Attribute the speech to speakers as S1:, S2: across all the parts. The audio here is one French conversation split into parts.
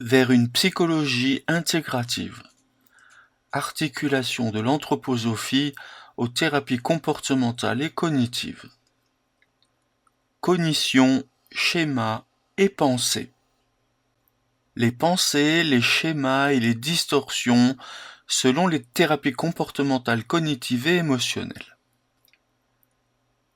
S1: vers une psychologie intégrative. Articulation de l'anthroposophie aux thérapies comportementales et cognitives. Cognition, schéma et pensée. Les pensées, les schémas et les distorsions selon les thérapies comportementales cognitives et émotionnelles.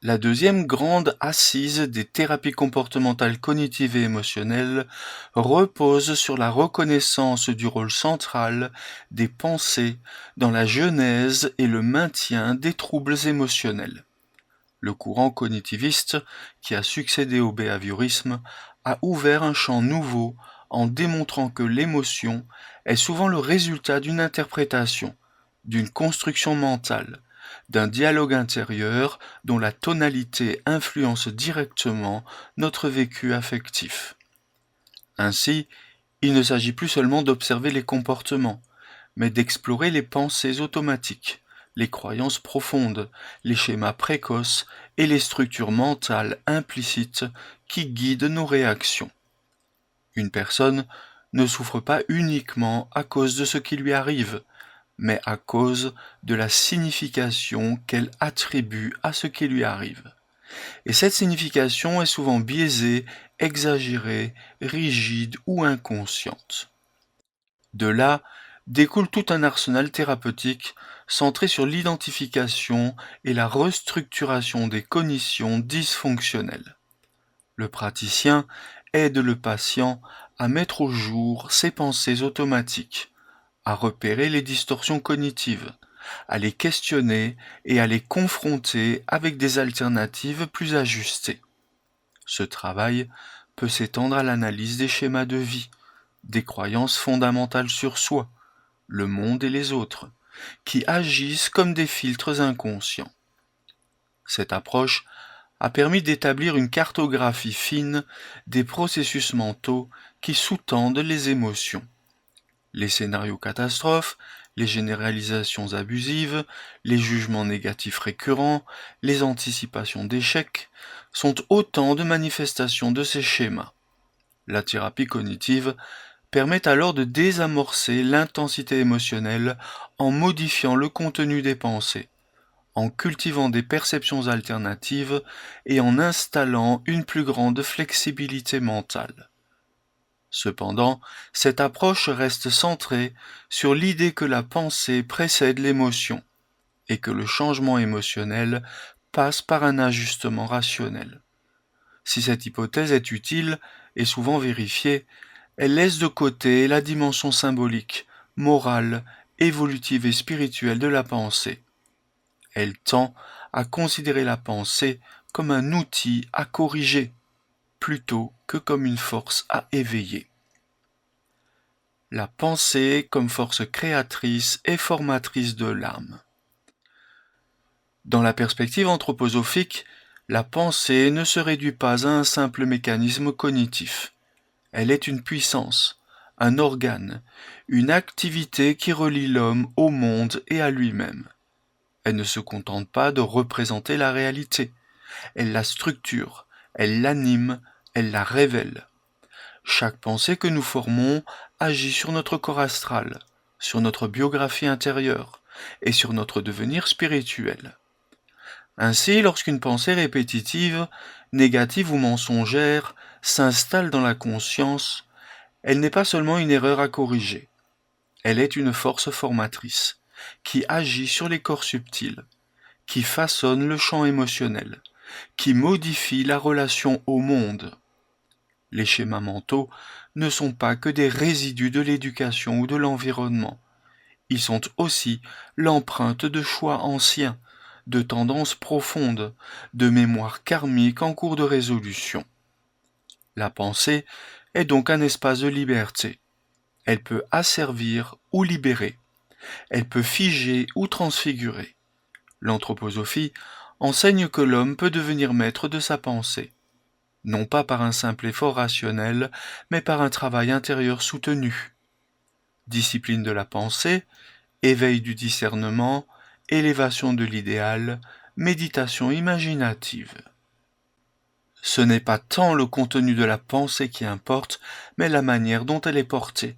S1: La deuxième grande assise des thérapies comportementales cognitives et émotionnelles repose sur la reconnaissance du rôle central des pensées dans la genèse et le maintien des troubles émotionnels. Le courant cognitiviste, qui a succédé au behaviorisme, a ouvert un champ nouveau en démontrant que l'émotion est souvent le résultat d'une interprétation, d'une construction mentale, d'un dialogue intérieur dont la tonalité influence directement notre vécu affectif. Ainsi, il ne s'agit plus seulement d'observer les comportements, mais d'explorer les pensées automatiques, les croyances profondes, les schémas précoces et les structures mentales implicites qui guident nos réactions. Une personne ne souffre pas uniquement à cause de ce qui lui arrive, mais à cause de la signification qu'elle attribue à ce qui lui arrive. Et cette signification est souvent biaisée, exagérée, rigide ou inconsciente. De là découle tout un arsenal thérapeutique centré sur l'identification et la restructuration des cognitions dysfonctionnelles. Le praticien aide le patient à mettre au jour ses pensées automatiques, à repérer les distorsions cognitives, à les questionner et à les confronter avec des alternatives plus ajustées. Ce travail peut s'étendre à l'analyse des schémas de vie, des croyances fondamentales sur soi, le monde et les autres, qui agissent comme des filtres inconscients. Cette approche a permis d'établir une cartographie fine des processus mentaux qui sous-tendent les émotions. Les scénarios catastrophes, les généralisations abusives, les jugements négatifs récurrents, les anticipations d'échecs sont autant de manifestations de ces schémas. La thérapie cognitive permet alors de désamorcer l'intensité émotionnelle en modifiant le contenu des pensées, en cultivant des perceptions alternatives et en installant une plus grande flexibilité mentale. Cependant, cette approche reste centrée sur l'idée que la pensée précède l'émotion et que le changement émotionnel passe par un ajustement rationnel. Si cette hypothèse est utile et souvent vérifiée, elle laisse de côté la dimension symbolique, morale, évolutive et spirituelle de la pensée. Elle tend à considérer la pensée comme un outil à corriger, plutôt que comme une force à éveiller. La pensée comme force créatrice et formatrice de l'âme. Dans la perspective anthroposophique, la pensée ne se réduit pas à un simple mécanisme cognitif. Elle est une puissance, un organe, une activité qui relie l'homme au monde et à lui-même. Elle ne se contente pas de représenter la réalité, elle la structure, elle l'anime, elle la révèle. Chaque pensée que nous formons agit sur notre corps astral, sur notre biographie intérieure et sur notre devenir spirituel. Ainsi, lorsqu'une pensée répétitive, négative ou mensongère s'installe dans la conscience, elle n'est pas seulement une erreur à corriger, elle est une force formatrice, qui agit sur les corps subtils, qui façonne le champ émotionnel, qui modifie la relation au monde. Les schémas mentaux ne sont pas que des résidus de l'éducation ou de l'environnement, ils sont aussi l'empreinte de choix anciens, de tendances profondes, de mémoires karmiques en cours de résolution. La pensée est donc un espace de liberté. Elle peut asservir ou libérer. Elle peut figer ou transfigurer. L'anthroposophie enseigne que l'homme peut devenir maître de sa pensée, non pas par un simple effort rationnel, mais par un travail intérieur soutenu. Discipline de la pensée, éveil du discernement, élévation de l'idéal, méditation imaginative. Ce n'est pas tant le contenu de la pensée qui importe, mais la manière dont elle est portée,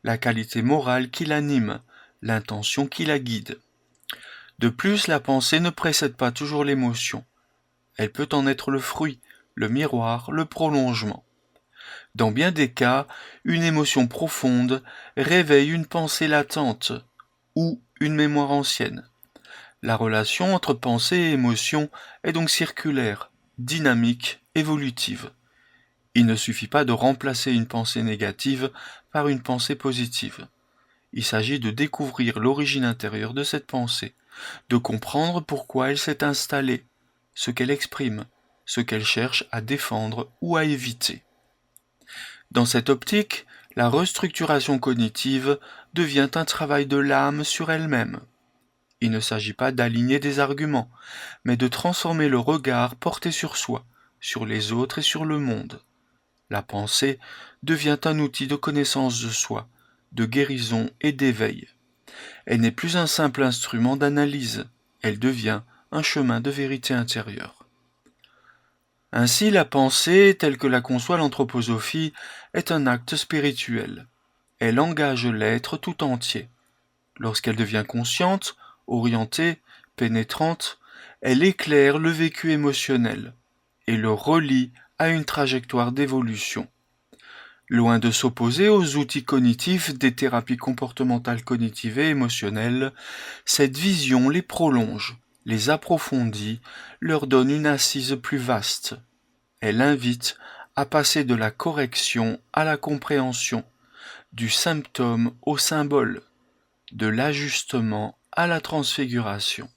S1: la qualité morale qui l'anime, l'intention qui la guide. De plus, la pensée ne précède pas toujours l'émotion. Elle peut en être le fruit, le miroir, le prolongement. Dans bien des cas, une émotion profonde réveille une pensée latente ou une mémoire ancienne. La relation entre pensée et émotion est donc circulaire, dynamique, évolutive. Il ne suffit pas de remplacer une pensée négative par une pensée positive. Il s'agit de découvrir l'origine intérieure de cette pensée, de comprendre pourquoi elle s'est installée, ce qu'elle exprime, ce qu'elle cherche à défendre ou à éviter. Dans cette optique, la restructuration cognitive devient un travail de l'âme sur elle-même. Il ne s'agit pas d'aligner des arguments, mais de transformer le regard porté sur soi, sur les autres et sur le monde. La pensée devient un outil de connaissance de soi, de guérison et d'éveil. Elle n'est plus un simple instrument d'analyse, elle devient un chemin de vérité intérieure. Ainsi, la pensée, telle que la conçoit l'anthroposophie, est un acte spirituel. Elle engage l'être tout entier. Lorsqu'elle devient consciente, orientée, pénétrante, elle éclaire le vécu émotionnel et le relie à une trajectoire d'évolution. Loin de s'opposer aux outils cognitifs des thérapies comportementales cognitives et émotionnelles, cette vision les prolonge, les approfondit, leur donne une assise plus vaste. Elle invite à passer de la correction à la compréhension, du symptôme au symbole, de l'ajustement à la transfiguration.